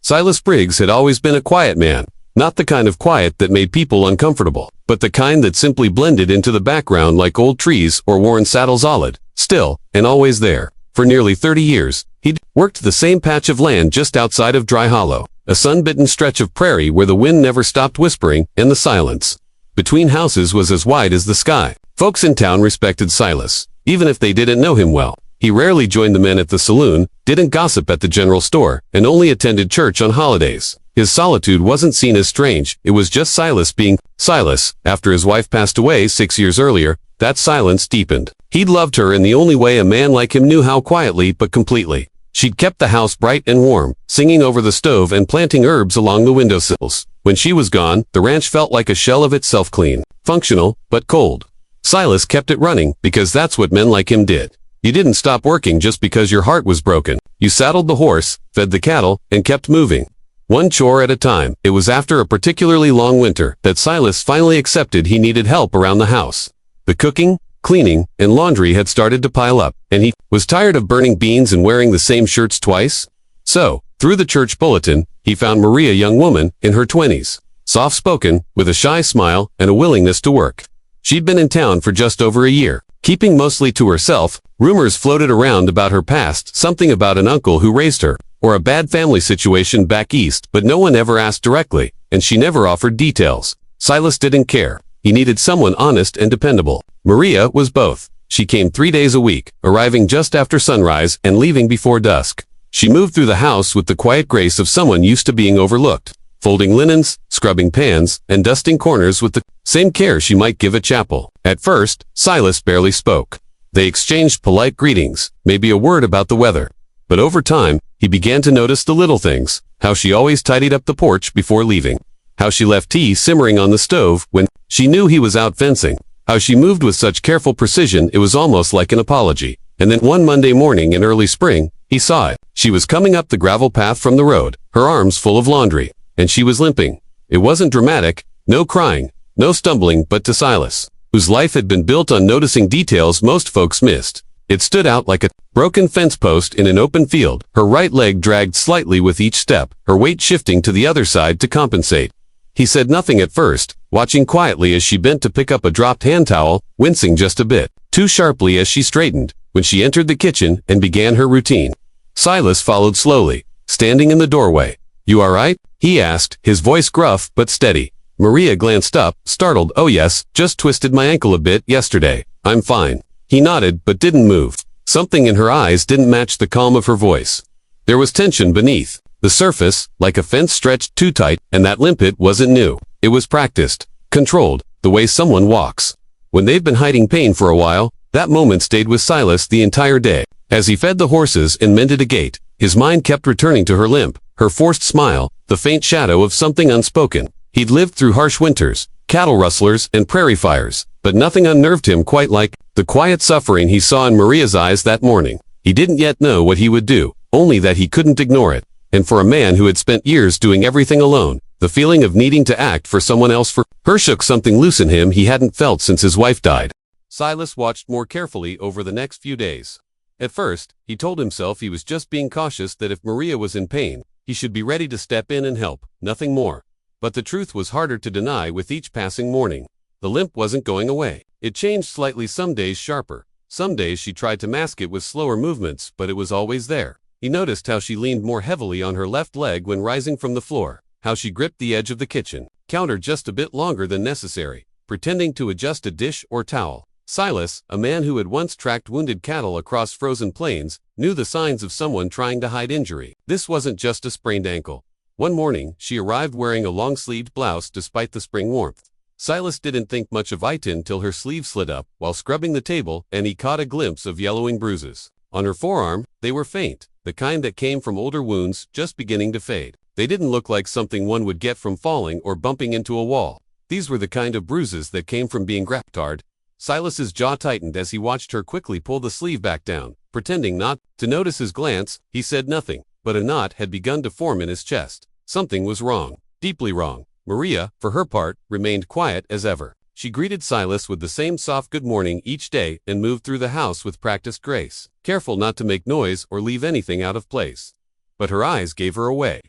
Silas Briggs had always been a quiet man, not the kind of quiet that made people uncomfortable, but the kind that simply blended into the background like old trees or worn saddle solid, still, and always there. For nearly 30 years, he'd worked the same patch of land just outside of Dry Hollow, a sun-bitten stretch of prairie where the wind never stopped whispering, and the silence between houses was as wide as the sky. Folks in town respected Silas, even if they didn't know him well. He rarely joined the men at the saloon, didn't gossip at the general store, and only attended church on holidays. His solitude wasn't seen as strange, it was just Silas being Silas. After his wife passed away 6 years earlier, that silence deepened. He'd loved her in the only way a man like him knew how, quietly but completely. She'd kept the house bright and warm, singing over the stove and planting herbs along the windowsills. When she was gone, the ranch felt like a shell of itself, clean, functional, but cold. Silas kept it running because that's what men like him did. You didn't stop working just because your heart was broken. You saddled the horse, fed the cattle, and kept moving. One chore at a time. It was after a particularly long winter that Silas finally accepted he needed help around the house. The cooking, cleaning, and laundry had started to pile up, and he was tired of burning beans and wearing the same shirts twice. So, through the church bulletin, he found Maria, a young woman in her 20s, soft-spoken, with a shy smile and a willingness to work. She'd been in town for just over a year. Keeping mostly to herself, rumors floated around about her past, something about an uncle who raised her, or a bad family situation back east, but no one ever asked directly, and she never offered details. Silas didn't care. He needed someone honest and dependable. Maria was both. She came 3 days a week, arriving just after sunrise and leaving before dusk. She moved through the house with the quiet grace of someone used to being overlooked, folding linens, scrubbing pans, and dusting corners with the same care she might give a chapel. At first, Silas barely spoke. They exchanged polite greetings, maybe a word about the weather. But over time, he began to notice the little things, how she always tidied up the porch before leaving, how she left tea simmering on the stove when she knew he was out fencing, how she moved with such careful precision it was almost like an apology. And then one Monday morning in early spring, he saw it. She was coming up the gravel path from the road, her arms full of laundry, and she was limping. It wasn't dramatic, no crying, no stumbling, but to Silas, whose life had been built on noticing details most folks missed, it stood out like a broken fence post in an open field. Her right leg dragged slightly with each step, her weight shifting to the other side to compensate. He said nothing at first, watching quietly as she bent to pick up a dropped hand towel, wincing just a bit, too sharply as she straightened, when she entered the kitchen and began her routine. Silas followed slowly, standing in the doorway. "You all right?" he asked, his voice gruff but steady. Maria glanced up, startled. "Oh yes, just twisted my ankle a bit yesterday. I'm fine." He nodded but didn't move. Something in her eyes didn't match the calm of her voice. There was tension beneath. The surface, like a fence, stretched too tight, and that limp wasn't new. It was practiced, controlled, the way someone walks. When they've been hiding pain for a while, that moment stayed with Silas the entire day. As he fed the horses and mended a gate, his mind kept returning to her limp, her forced smile, the faint shadow of something unspoken. He'd lived through harsh winters, cattle rustlers, and prairie fires, but nothing unnerved him quite like the quiet suffering he saw in Maria's eyes that morning. He didn't yet know what he would do, only that he couldn't ignore it. And for a man who had spent years doing everything alone, the feeling of needing to act for someone else for her shook something loose in him he hadn't felt since his wife died. Silas watched more carefully over the next few days. At first, he told himself he was just being cautious, that if Maria was in pain, he should be ready to step in and help, nothing more. But the truth was harder to deny with each passing morning. The limp wasn't going away. It changed slightly, some days sharper. Some days she tried to mask it with slower movements, but it was always there. He noticed how she leaned more heavily on her left leg when rising from the floor, how she gripped the edge of the kitchen counter just a bit longer than necessary, pretending to adjust a dish or towel. Silas, a man who had once tracked wounded cattle across frozen plains, knew the signs of someone trying to hide injury. This wasn't just a sprained ankle. One morning, she arrived wearing a long-sleeved blouse despite the spring warmth. Silas didn't think much of it until her sleeve slid up while scrubbing the table, and he caught a glimpse of yellowing bruises. On her forearm, they were faint, the kind that came from older wounds just beginning to fade. They didn't look like something one would get from falling or bumping into a wall. These were the kind of bruises that came from being grabbed hard. Silas's jaw tightened as he watched her quickly pull the sleeve back down. Pretending not to notice his glance, he said nothing, but a knot had begun to form in his chest. Something was wrong, deeply wrong. Maria, for her part, remained quiet as ever. She greeted Silas with the same soft good morning each day and moved through the house with practiced grace, careful not to make noise or leave anything out of place. But her eyes gave her away.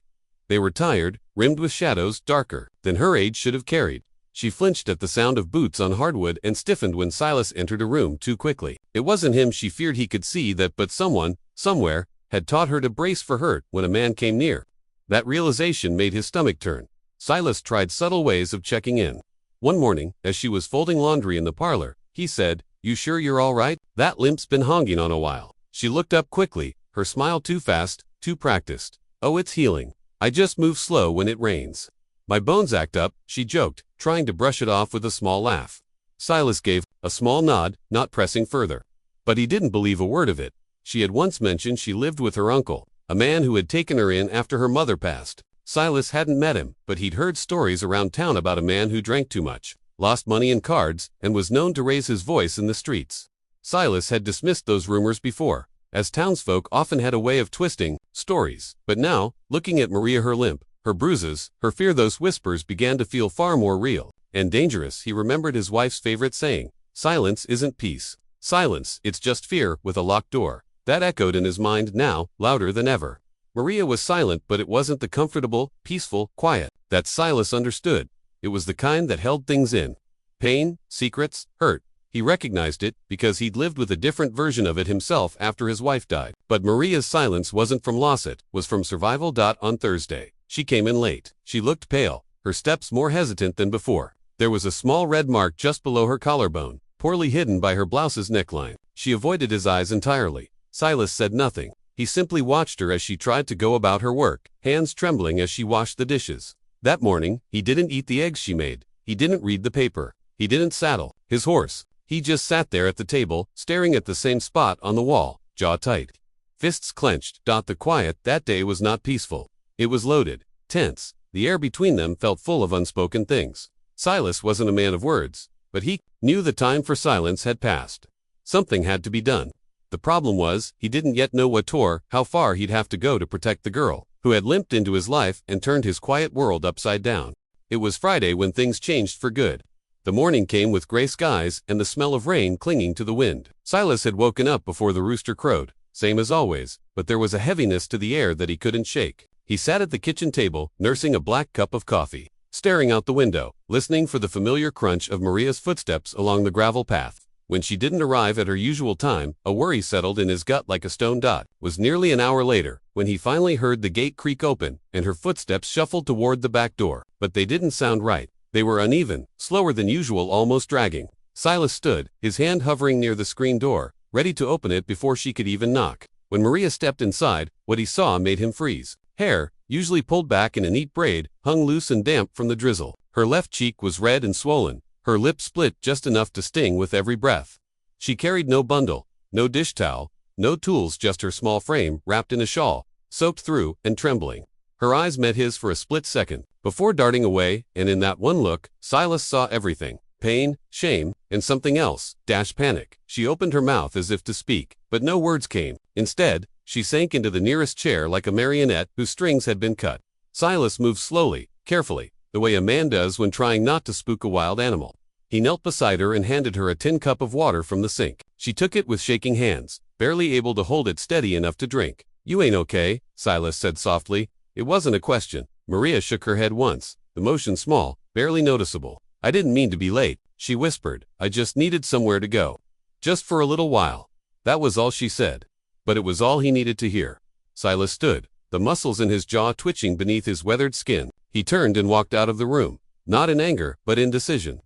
They were tired, rimmed with shadows darker than her age should have carried. She flinched at the sound of boots on hardwood and stiffened when Silas entered a room too quickly. It wasn't him. She feared he could see that, but someone, somewhere, had taught her to brace for hurt when a man came near. That realization made his stomach turn. Silas tried subtle ways of checking in. One morning, as she was folding laundry in the parlor, he said, "You sure you're all right? That limp's been hanging on a while." She looked up quickly, her smile too fast, too practiced. "Oh, it's healing. I just move slow when it rains. My bones act up," she joked, trying to brush it off with a small laugh. Silas gave a small nod, not pressing further. But he didn't believe a word of it. She had once mentioned she lived with her uncle, a man who had taken her in after her mother passed. Silas hadn't met him, but he'd heard stories around town about a man who drank too much, lost money in cards, and was known to raise his voice in the streets. Silas had dismissed those rumors before, as townsfolk often had a way of twisting stories. But now, looking at Maria, her limp, her bruises, her fear, those whispers began to feel far more real and dangerous. He remembered his wife's favorite saying, "Silence isn't peace. Silence, it's just fear with a locked door." That echoed in his mind now, louder than ever. Maria was silent, but it wasn't the comfortable, peaceful, quiet that Silas understood. It was the kind that held things in. Pain, secrets, hurt. He recognized it because he'd lived with a different version of it himself after his wife died. But Maria's silence wasn't from loss, it was from survival. On Thursday, she came in late. She looked pale, her steps more hesitant than before. There was a small red mark just below her collarbone, poorly hidden by her blouse's neckline. She avoided his eyes entirely. Silas said nothing. He simply watched her as she tried to go about her work, hands trembling as she washed the dishes. That morning, he didn't eat the eggs she made. He didn't read the paper. He didn't saddle his horse. He just sat there at the table, staring at the same spot on the wall, jaw tight, fists clenched. The quiet that day was not peaceful. It was loaded, tense. The air between them felt full of unspoken things. Silas wasn't a man of words, but he knew the time for silence had passed. Something had to be done. The problem was, he didn't yet know what or how far he'd have to go to protect the girl who had limped into his life and turned his quiet world upside down. It was Friday when things changed for good. The morning came with gray skies and the smell of rain clinging to the wind. Silas had woken up before the rooster crowed, same as always, but there was a heaviness to the air that he couldn't shake. He sat at the kitchen table, nursing a black cup of coffee, staring out the window, listening for the familiar crunch of Maria's footsteps along the gravel path. When she didn't arrive at her usual time, a worry settled in his gut like a stone. It was nearly an hour later when he finally heard the gate creak open and her footsteps shuffled toward the back door. But they didn't sound right. They were uneven, slower than usual, almost dragging. Silas stood, his hand hovering near the screen door, ready to open it before she could even knock. When Maria stepped inside, what he saw made him freeze. Hair, usually pulled back in a neat braid, hung loose and damp from the drizzle. Her left cheek was red and swollen. Her lip split just enough to sting with every breath. She carried no bundle, no dish towel, no tools, just her small frame wrapped in a shawl, soaked through and trembling. Her eyes met his for a split second, before darting away, and in that one look, Silas saw everything. Pain, shame, and something else, panic. She opened her mouth as if to speak, but no words came. Instead, she sank into the nearest chair like a marionette whose strings had been cut. Silas moved slowly, carefully, the way a man does when trying not to spook a wild animal. He knelt beside her and handed her a tin cup of water from the sink. She took it with shaking hands, barely able to hold it steady enough to drink. "You ain't okay," Silas said softly. It wasn't a question. Maria shook her head once, the motion small, barely noticeable. "I didn't mean to be late," she whispered. "I just needed somewhere to go. Just for a little while." That was all she said. But it was all he needed to hear. Silas stood, the muscles in his jaw twitching beneath his weathered skin. He turned and walked out of the room, not in anger, but in decision.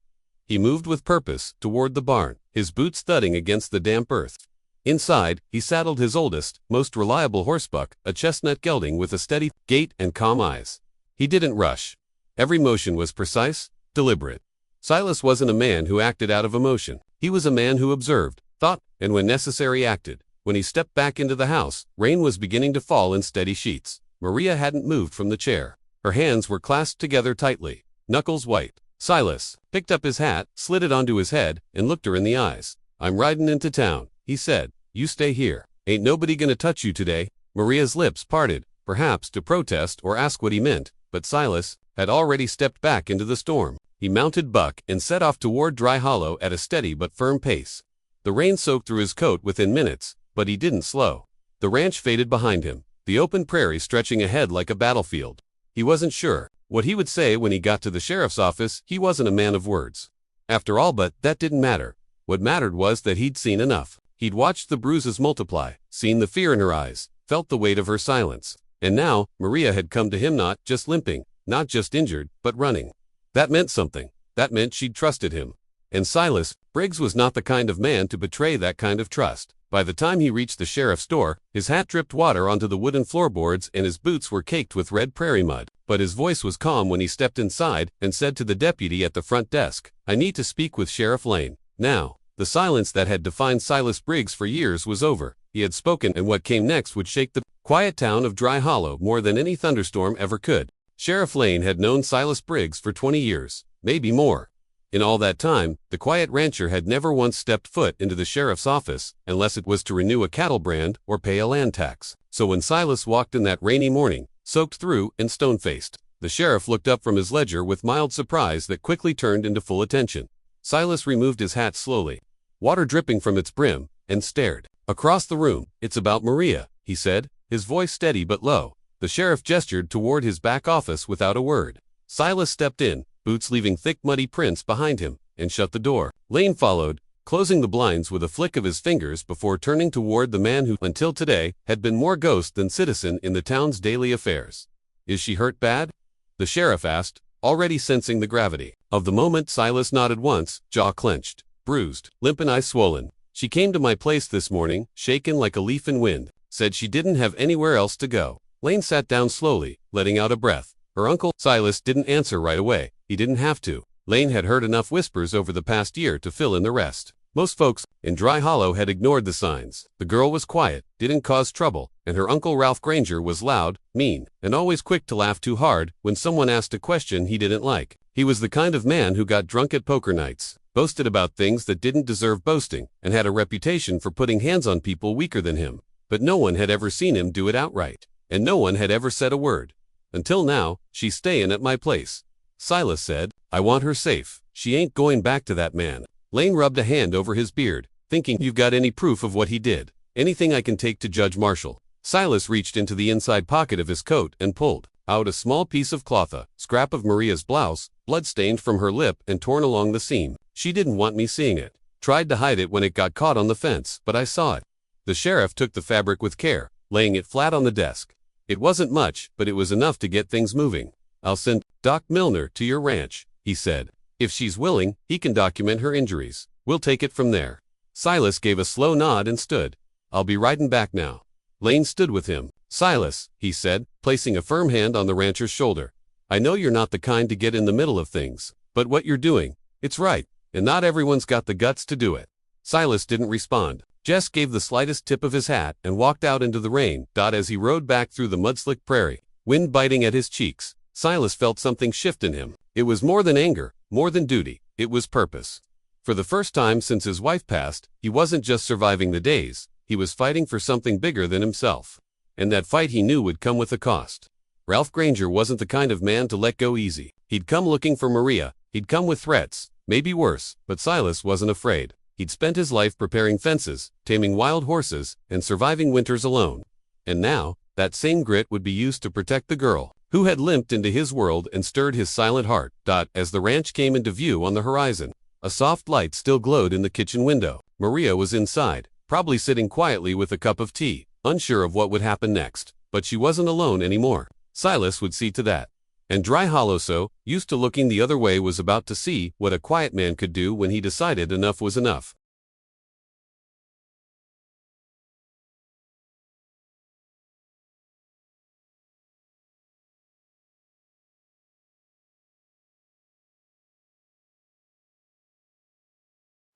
He moved with purpose, toward the barn, his boots thudding against the damp earth. Inside, he saddled his oldest, most reliable horsebuck, a chestnut gelding with a steady gait and calm eyes. He didn't rush. Every motion was precise, deliberate. Silas wasn't a man who acted out of emotion. He was a man who observed, thought, and when necessary acted. When he stepped back into the house, rain was beginning to fall in steady sheets. Maria hadn't moved from the chair. Her hands were clasped together tightly, knuckles white. Silas picked up his hat, slid it onto his head, and looked her in the eyes. "I'm riding into town," he said. "You stay here. Ain't nobody gonna touch you today." Maria's lips parted, perhaps to protest or ask what he meant, but Silas had already stepped back into the storm. He mounted Buck and set off toward Dry Hollow at a steady but firm pace. The rain soaked through his coat within minutes, but he didn't slow. The ranch faded behind him, the open prairie stretching ahead like a battlefield. He wasn't sure what he would say when he got to the sheriff's office. He wasn't a man of words. After all, but that didn't matter. What mattered was that he'd seen enough. He'd watched the bruises multiply, seen the fear in her eyes, felt the weight of her silence. And now, Maria had come to him not just limping, not just injured, but running. That meant something. That meant she'd trusted him. And Silas Briggs was not the kind of man to betray that kind of trust. By the time he reached the sheriff's door, his hat dripped water onto the wooden floorboards and his boots were caked with red prairie mud. But his voice was calm when he stepped inside and said to the deputy at the front desk, "I need to speak with Sheriff Lane." Now, the silence that had defined Silas Briggs for years was over. He had spoken, and what came next would shake the quiet town of Dry Hollow more than any thunderstorm ever could. Sheriff Lane had known Silas Briggs for 20 years, maybe more. In all that time, the quiet rancher had never once stepped foot into the sheriff's office, unless it was to renew a cattle brand or pay a land tax. So when Silas walked in that rainy morning, soaked through and stone-faced, the sheriff looked up from his ledger with mild surprise that quickly turned into full attention. Silas removed his hat slowly, water dripping from its brim, and stared across the room. "It's about Maria," he said, his voice steady but low. The sheriff gestured toward his back office without a word. Silas stepped in, boots leaving thick muddy prints behind him, and shut the door. Lane followed, closing the blinds with a flick of his fingers before turning toward the man who, until today, had been more ghost than citizen in the town's daily affairs. "Is she hurt bad?" the sheriff asked, already sensing the gravity of the moment. Silas nodded once, jaw clenched, bruised, limp and eyes swollen. "She came to my place this morning, shaken like a leaf in wind. Said she didn't have anywhere else to go." Lane sat down slowly, letting out a breath. "Her uncle?" Silas didn't answer right away. He didn't have to. Lane had heard enough whispers over the past year to fill in the rest. Most folks in Dry Hollow had ignored the signs. The girl was quiet, didn't cause trouble, and her uncle Ralph Granger was loud, mean, and always quick to laugh too hard when someone asked a question he didn't like. He was the kind of man who got drunk at poker nights, boasted about things that didn't deserve boasting, and had a reputation for putting hands on people weaker than him. But no one had ever seen him do it outright, and no one had ever said a word. Until now. "She's stayin' at my place," Silas said. "I want her safe. She ain't going back to that man." Lane rubbed a hand over his beard, thinking, "You've got any proof of what he did? Anything I can take to Judge Marshall?" Silas reached into the inside pocket of his coat and pulled out a small piece of cloth, a scrap of Maria's blouse, blood-stained from her lip and torn along the seam. "She didn't want me seeing it. Tried to hide it when it got caught on the fence, but I saw it." The sheriff took the fabric with care, laying it flat on the desk. "It wasn't much, but it was enough to get things moving. I'll send Doc Milner to your ranch," he said. "If she's willing, he can document her injuries. We'll take it from there." Silas gave a slow nod and stood. "I'll be riding back now." Lane stood with him. "Silas," he said, placing a firm hand on the rancher's shoulder, "I know you're not the kind to get in the middle of things, but what you're doing, it's right, and not everyone's got the guts to do it." Silas didn't respond. Jess gave the slightest tip of his hat and walked out into the rain. As he rode back through the mud-slicked prairie, wind biting at his cheeks, Silas felt something shift in him. It was more than anger, more than duty, it was purpose. For the first time since his wife passed, he wasn't just surviving the days, he was fighting for something bigger than himself. And that fight he knew would come with a cost. Ralph Granger wasn't the kind of man to let go easy. He'd come looking for Maria, he'd come with threats, maybe worse, but Silas wasn't afraid. He'd spent his life preparing fences, taming wild horses, and surviving winters alone. And now, that same grit would be used to protect the girl who had limped into his world and stirred his silent heart. As the ranch came into view on the horizon, a soft light still glowed in the kitchen window. Maria was inside, probably sitting quietly with a cup of tea, unsure of what would happen next. But she wasn't alone anymore. Silas would see to that. And Dry Hollow, so used to looking the other way, was about to see what a quiet man could do when he decided enough was enough.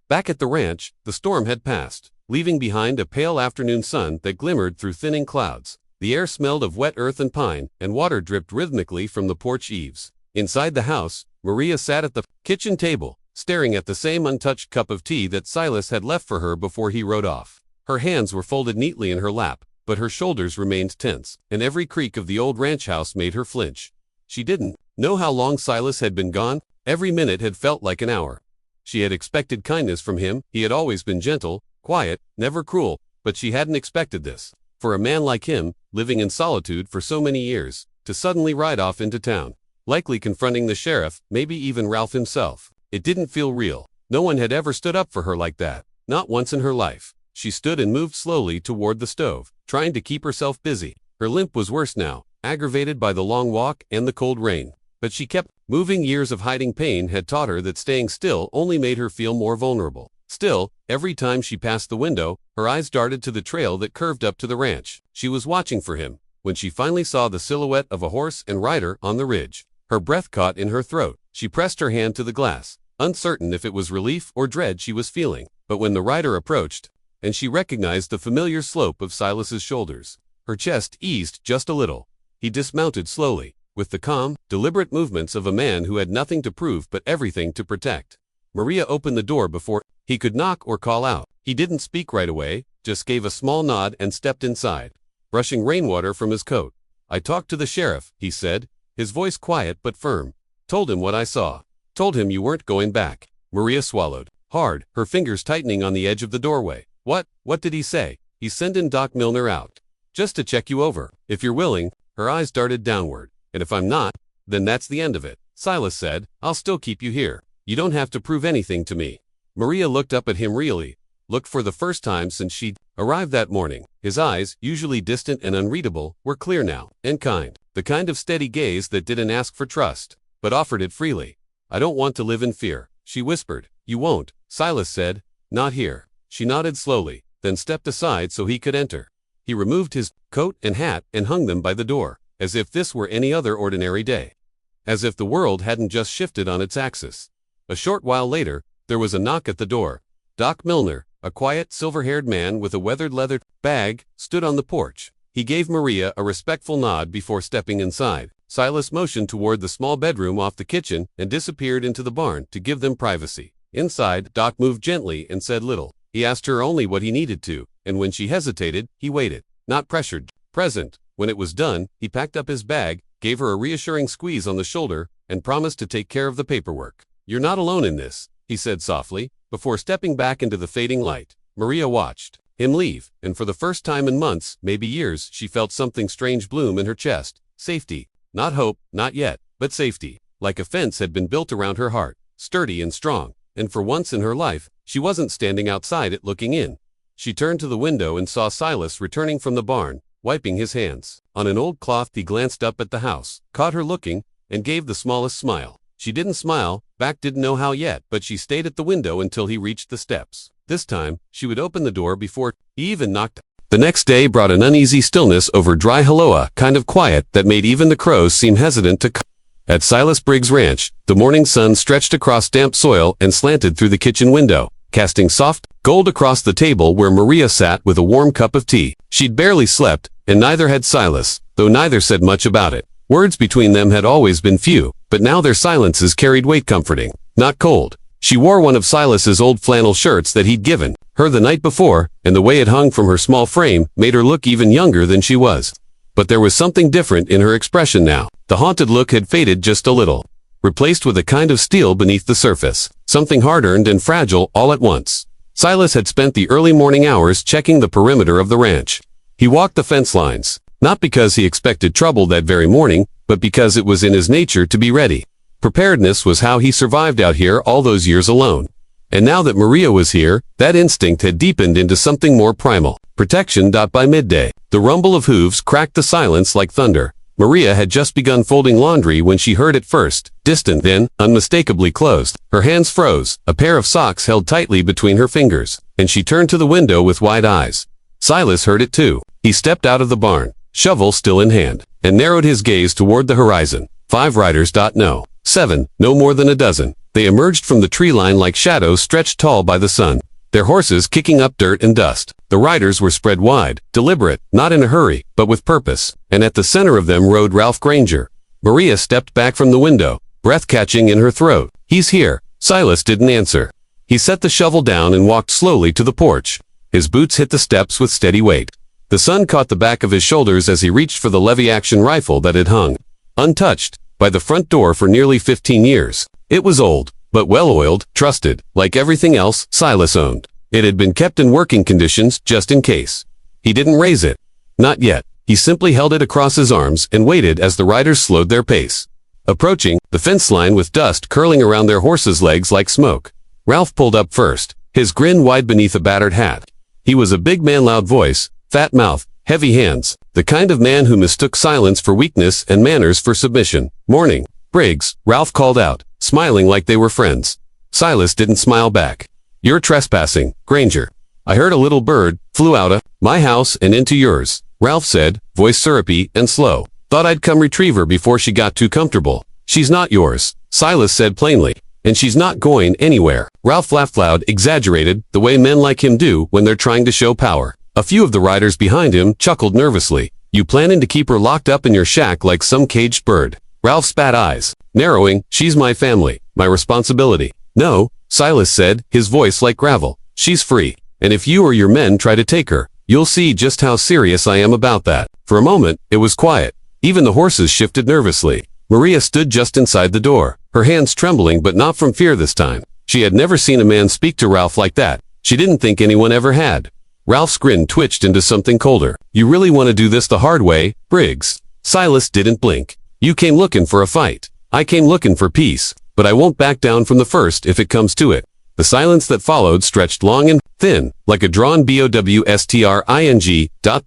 Back at the ranch, the storm had passed, leaving behind a pale afternoon sun that glimmered through thinning clouds. The air smelled of wet earth and pine, and water dripped rhythmically from the porch eaves. Inside the house, Maria sat at the kitchen table, staring at the same untouched cup of tea that Silas had left for her before he rode off. Her hands were folded neatly in her lap, but her shoulders remained tense, and every creak of the old ranch house made her flinch. She didn't know how long Silas had been gone. Every minute had felt like an hour. She had expected kindness from him. He had always been gentle, quiet, never cruel, but she hadn't expected this. For a man like him, living in solitude for so many years, to suddenly ride off into town, likely confronting the sheriff, maybe even Ralph himself. It didn't feel real. No one had ever stood up for her like that, not once in her life. She stood and moved slowly toward the stove, trying to keep herself busy. Her limp was worse now, aggravated by the long walk and the cold rain. But she kept moving. Years of hiding pain had taught her that staying still only made her feel more vulnerable. Still, every time she passed the window, her eyes darted to the trail that curved up to the ranch. She was watching for him. When she finally saw the silhouette of a horse and rider on the ridge, her breath caught in her throat. She pressed her hand to the glass, uncertain if it was relief or dread she was feeling. But when the rider approached, and she recognized the familiar slope of Silas's shoulders, her chest eased just a little. He dismounted slowly, with the calm, deliberate movements of a man who had nothing to prove but everything to protect. Maria opened the door before he could knock or call out. He didn't speak right away, just gave a small nod and stepped inside, brushing rainwater from his coat. "I talked to the sheriff," he said, his voice quiet but firm. "Told him what I saw. Told him you weren't going back." Maria swallowed hard, her fingers tightening on the edge of the doorway. What did he say?" "He's sending Doc Milner out. Just to check you over. If you're willing." Her eyes darted downward. "And if I'm not, then that's the end of it," Silas said. "I'll still keep you here. You don't have to prove anything to me." Maria looked up at him really, looked for the first time since she'd arrived that morning. His eyes, usually distant and unreadable, were clear now, and kind. The kind of steady gaze that didn't ask for trust, but offered it freely. "I don't want to live in fear," she whispered. "You won't," Silas said. "Not here." She nodded slowly, then stepped aside so he could enter. He removed his coat and hat and hung them by the door, as if this were any other ordinary day. As if the world hadn't just shifted on its axis. A short while later, there was a knock at the door. Doc Milner, a quiet, silver-haired man with a weathered leather bag, stood on the porch. He gave Maria a respectful nod before stepping inside. Silas motioned toward the small bedroom off the kitchen and disappeared into the barn to give them privacy. Inside, Doc moved gently and said little. He asked her only what he needed to, and when she hesitated, he waited. Not pressured, present. When it was done, he packed up his bag, gave her a reassuring squeeze on the shoulder, and promised to take care of the paperwork. "You're not alone in this," he said softly, before stepping back into the fading light. Maria watched him leave, and for the first time in months, maybe years, she felt something strange bloom in her chest. Safety. Not hope, not yet, but safety. Like a fence had been built around her heart, sturdy and strong, and for once in her life, she wasn't standing outside it looking in. She turned to the window and saw Silas returning from the barn, wiping his hands. On an old cloth he glanced up at the house, caught her looking, and gave the smallest smile. She didn't smile, back didn't know how yet, but she stayed at the window until he reached the steps. This time, she would open the door before he even knocked. The next day brought an uneasy stillness over dry Haloa, kind of quiet that made even the crows seem hesitant to come. At Silas Briggs' ranch, the morning sun stretched across damp soil and slanted through the kitchen window, casting soft gold across the table where Maria sat with a warm cup of tea. She'd barely slept, and neither had Silas, though neither said much about it. Words between them had always been few, but now their silences carried weight, comforting, not cold. She wore one of Silas's old flannel shirts that he'd given her the night before, and the way it hung from her small frame made her look even younger than she was. But there was something different in her expression now. The haunted look had faded just a little, replaced with a kind of steel beneath the surface, something hard-earned and fragile all at once. Silas had spent the early morning hours checking the perimeter of the ranch. He walked the fence lines, not because he expected trouble that very morning, but because it was in his nature to be ready. Preparedness was how he survived out here all those years alone. And now that Maria was here, that instinct had deepened into something more primal. Protection. By midday, the rumble of hooves cracked the silence like thunder. Maria had just begun folding laundry when she heard it first, distant, then unmistakably closed. Her hands froze, a pair of socks held tightly between her fingers, and she turned to the window with wide eyes. Silas heard it too. He stepped out of the barn, shovel still in hand, and narrowed his gaze toward the horizon. 5 riders. No. 7, no more than a dozen. They emerged from the tree line like shadows stretched tall by the sun, their horses kicking up dirt and dust. The riders were spread wide, deliberate, not in a hurry, but with purpose, and at the center of them rode Ralph Granger. Maria stepped back from the window, breath catching in her throat. "He's here." Silas didn't answer. He set the shovel down and walked slowly to the porch. His boots hit the steps with steady weight. The sun caught the back of his shoulders as he reached for the lever-action rifle that had hung, untouched, by the front door for nearly 15 years. It was old, but well-oiled, trusted, like everything else Silas owned. It had been kept in working conditions just in case. He didn't raise it. Not yet. He simply held it across his arms and waited as the riders slowed their pace. Approaching, the fence line with dust curling around their horses' legs like smoke. Ralph pulled up first, his grin wide beneath a battered hat. He was a big man, loud voice, fat mouth, heavy hands, the kind of man who mistook silence for weakness and manners for submission. "Morning, Briggs," Ralph called out, smiling like they were friends. Silas didn't smile back. "You're trespassing, Granger. I heard a little bird flew out of my house and into yours," Ralph said, voice syrupy and slow. "Thought I'd come retrieve her before she got too comfortable." "She's not yours," Silas said plainly. "And she's not going anywhere." Ralph laughed loud, exaggerated, the way men like him do when they're trying to show power. A few of the riders behind him chuckled nervously. "You planning to keep her locked up in your shack like some caged bird?" Ralph's fat eyes narrowing. "She's my family, my responsibility." "No," Silas said, his voice like gravel. "She's free. And if you or your men try to take her, you'll see just how serious I am about that." For a moment, it was quiet. Even the horses shifted nervously. Maria stood just inside the door, her hands trembling, but not from fear this time. She had never seen a man speak to Ralph like that. She didn't think anyone ever had. Ralph's grin twitched into something colder. "You really want to do this the hard way, Briggs?" Silas didn't blink. "You came looking for a fight. I came looking for peace, but I won't back down from the first if it comes to it." The silence that followed stretched long and thin, like a drawn bowstring.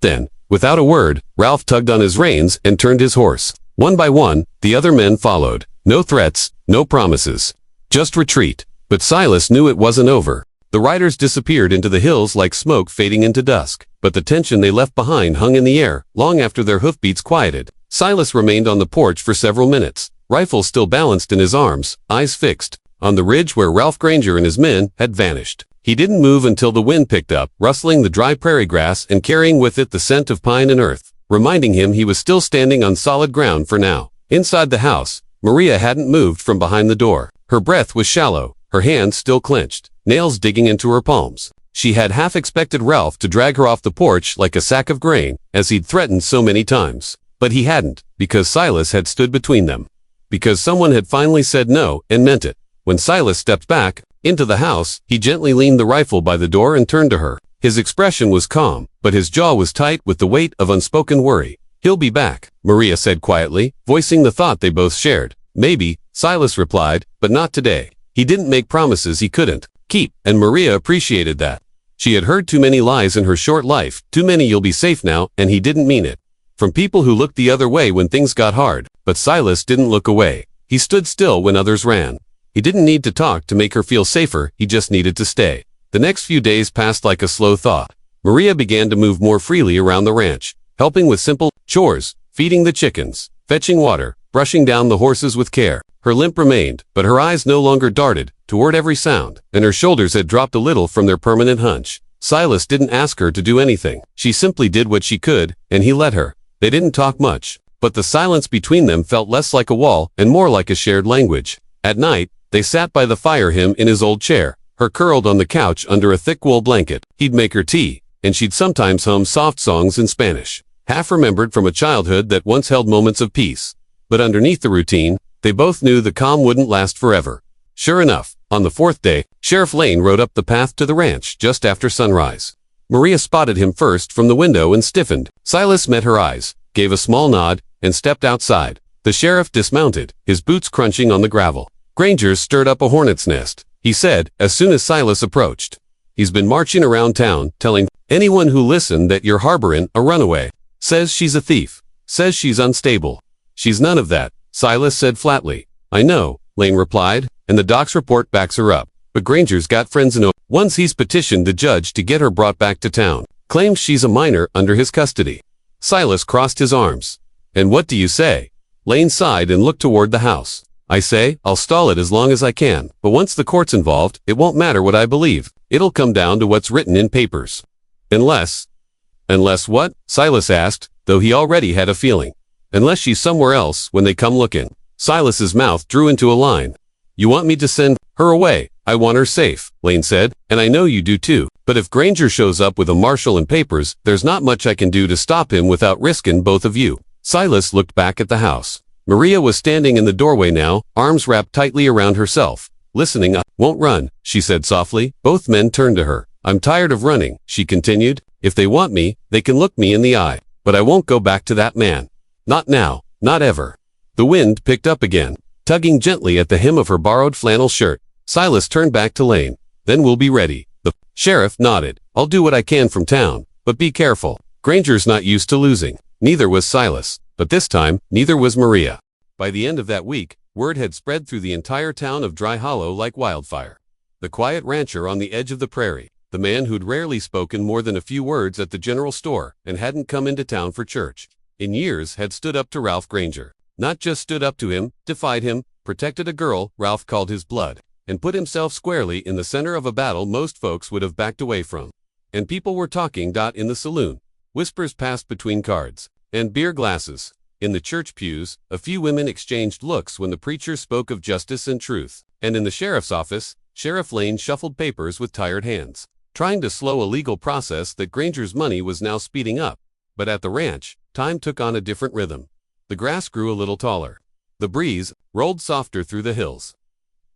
Then, without a word, Ralph tugged on his reins and turned his horse. One by one, the other men followed. No threats, no promises. Just retreat. But Silas knew it wasn't over. The riders disappeared into the hills like smoke fading into dusk, but the tension they left behind hung in the air long after their hoofbeats quieted. Silas remained on the porch for several minutes, rifle still balanced in his arms, eyes fixed on the ridge where Ralph Granger and his men had vanished. He didn't move until the wind picked up, rustling the dry prairie grass and carrying with it the scent of pine and earth, reminding him he was still standing on solid ground for now. Inside the house, Maria hadn't moved from behind the door. Her breath was shallow, her hands still clenched, nails digging into her palms. She had half expected Ralph to drag her off the porch like a sack of grain, as he'd threatened so many times. But he hadn't, because Silas had stood between them. Because someone had finally said no and meant it. When Silas stepped back into the house, he gently leaned the rifle by the door and turned to her. His expression was calm, but his jaw was tight with the weight of unspoken worry. "He'll be back," Maria said quietly, voicing the thought they both shared. "Maybe," Silas replied, "but not today." He didn't make promises he couldn't keep, and Maria appreciated that. She had heard too many lies in her short life, too many "you'll be safe now," and he didn't mean it. From people who looked the other way when things got hard, but Silas didn't look away. He stood still when others ran. He didn't need to talk to make her feel safer, he just needed to stay. The next few days passed like a slow thaw. Maria began to move more freely around the ranch, helping with simple chores, feeding the chickens, fetching water, brushing down the horses with care. Her limp remained, but her eyes no longer darted toward every sound, and her shoulders had dropped a little from their permanent hunch. Silas didn't ask her to do anything. She simply did what she could, and he let her. They didn't talk much, but the silence between them felt less like a wall and more like a shared language. At night, they sat by the fire, him in his old chair, her curled on the couch under a thick wool blanket. He'd make her tea, and she'd sometimes hum soft songs in Spanish, half remembered from a childhood that once held moments of peace. But underneath the routine, they both knew the calm wouldn't last forever. Sure enough, on the fourth day, Sheriff Lane rode up the path to the ranch just after sunrise. Maria spotted him first from the window and stiffened. Silas met her eyes, gave a small nod, and stepped outside. The sheriff dismounted, his boots crunching on the gravel. "Granger's stirred up a hornet's nest," he said, as soon as Silas approached. "He's been marching around town, telling anyone who listened that you're harboring a runaway. Says she's a thief. Says she's unstable." "She's none of that," Silas said flatly. "I know," Lane replied, "and the doc's report backs her up. But Granger's got friends in ones he's petitioned the judge to get her brought back to town. Claims she's a minor under his custody." Silas crossed his arms. "And what do you say?" Lane sighed and looked toward the house. "I say, I'll stall it as long as I can, but once the court's involved, it won't matter what I believe. It'll come down to what's written in papers. Unless..." "Unless what?" Silas asked, though he already had a feeling. "Unless she's somewhere else when they come looking." Silas's mouth drew into a line. "You want me to send her away?" "I want her safe," Lane said, "and I know you do too. But if Granger shows up with a marshal and papers, there's not much I can do to stop him without risking both of you." Silas looked back at the house. Maria was standing in the doorway now, arms wrapped tightly around herself. "Listening, I won't run," she said softly. Both men turned to her. "I'm tired of running," she continued. "If they want me, they can look me in the eye. but I won't go back to that man. Not now, not ever. The wind picked up again, tugging gently at the hem of her borrowed flannel shirt. Silas turned back to Lane. Then we'll be ready. The sheriff nodded. I'll do what I can from town, but be careful. Granger's not used to losing. Neither was Silas, but this time, neither was Maria. By the end of that week, word had spread through the entire town of Dry Hollow like wildfire. The quiet rancher on the edge of the prairie, the man who'd rarely spoken more than a few words at the general store and hadn't come into town for church in years, had stood up to Ralph Granger. Not just stood up to him, defied him, protected a girl Ralph called his blood, and put himself squarely in the center of a battle most folks would have backed away from. And people were talking. In the saloon, whispers passed between cards and beer glasses. In the church pews, a few women exchanged looks when the preacher spoke of justice and truth. And in the sheriff's office, Sheriff Lane shuffled papers with tired hands, trying to slow a legal process that Granger's money was now speeding up. But at the ranch, time took on a different rhythm. The grass grew a little taller. The breeze rolled softer through the hills.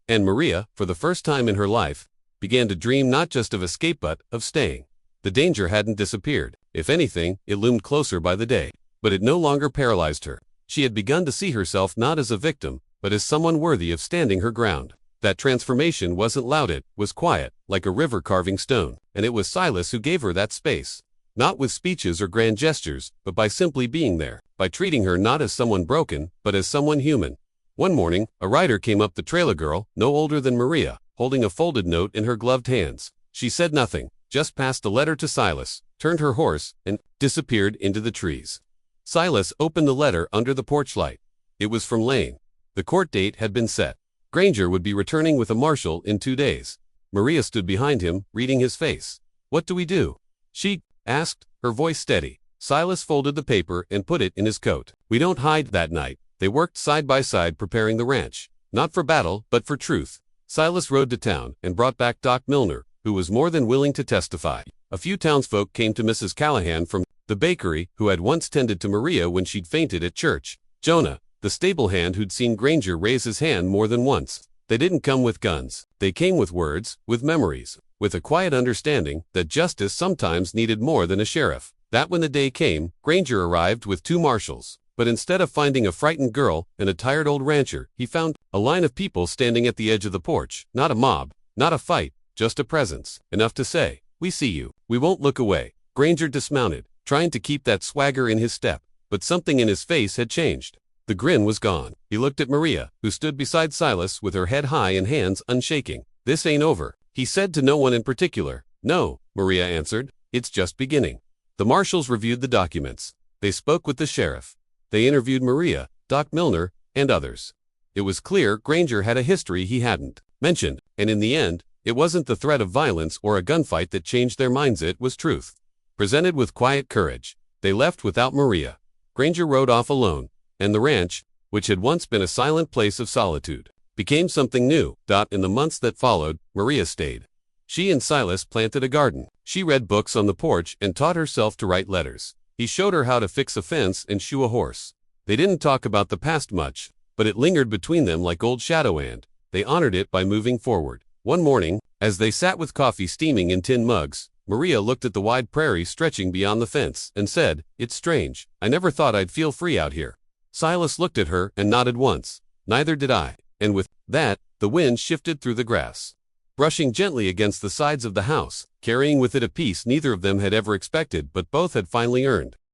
And Maria, for the first time in her life, began to dream not just of escape but of staying. The danger hadn't disappeared. If anything, it loomed closer by the day. But it no longer paralyzed her. She had begun to see herself not as a victim, but as someone worthy of standing her ground. That transformation wasn't loud, it was quiet, like a river carving stone. And it was Silas who gave her that space. Not with speeches or grand gestures, but by simply being there, by treating her not as someone broken, but as someone human. One morning, a rider came up the trail, a girl, no older than Maria, holding a folded note in her gloved hands. She said nothing, just passed the letter to Silas, turned her horse, and disappeared into the trees. Silas opened the letter under the porch light. It was from Lane. The court date had been set. Granger would be returning with a marshal in 2 days. Maria stood behind him, reading his face. "What do we do?" she asked, her voice steady. Silas folded the paper and put it in his coat. "We don't hide." That night, they worked side by side preparing the ranch. Not for battle, but for truth. Silas rode to town and brought back Doc Milner, who was more than willing to testify. A few townsfolk came to Mrs. Callahan from the bakery, who had once tended to Maria when she'd fainted at church. Jonah, the stable hand who'd seen Granger raise his hand more than once. They didn't come with guns. They came with words, with memories, with a quiet understanding that justice sometimes needed more than a sheriff. That when the day came, Granger arrived with 2 marshals. But instead of finding a frightened girl and a tired old rancher, he found a line of people standing at the edge of the porch. Not a mob, not a fight, just a presence. Enough to say, "We see you. We won't look away." Granger dismounted, trying to keep that swagger in his step, but something in his face had changed. The grin was gone. He looked at Maria, who stood beside Silas with her head high and hands unshaking. "This ain't over," he said to no one in particular. "No," Maria answered. "It's just beginning." The marshals reviewed the documents. They spoke with the sheriff. They interviewed Maria, Doc Milner, and others. It was clear Granger had a history he hadn't mentioned, and in the end, it wasn't the threat of violence or a gunfight that changed their minds, it was truth. Presented with quiet courage, they left without Maria. Granger rode off alone, and the ranch, which had once been a silent place of solitude, became something new. In the months that followed, Maria stayed. She and Silas planted a garden. She read books on the porch and taught herself to write letters. He showed her how to fix a fence and shoe a horse. They didn't talk about the past much, but it lingered between them like old shadow, and they honored it by moving forward. One morning, as they sat with coffee steaming in tin mugs, Maria looked at the wide prairie stretching beyond the fence and said, "It's strange. I never thought I'd feel free out here." Silas looked at her and nodded once. "Neither did I." And with that, the wind shifted through the grass, brushing gently against the sides of the house, carrying with it a peace neither of them had ever expected but both had finally earned.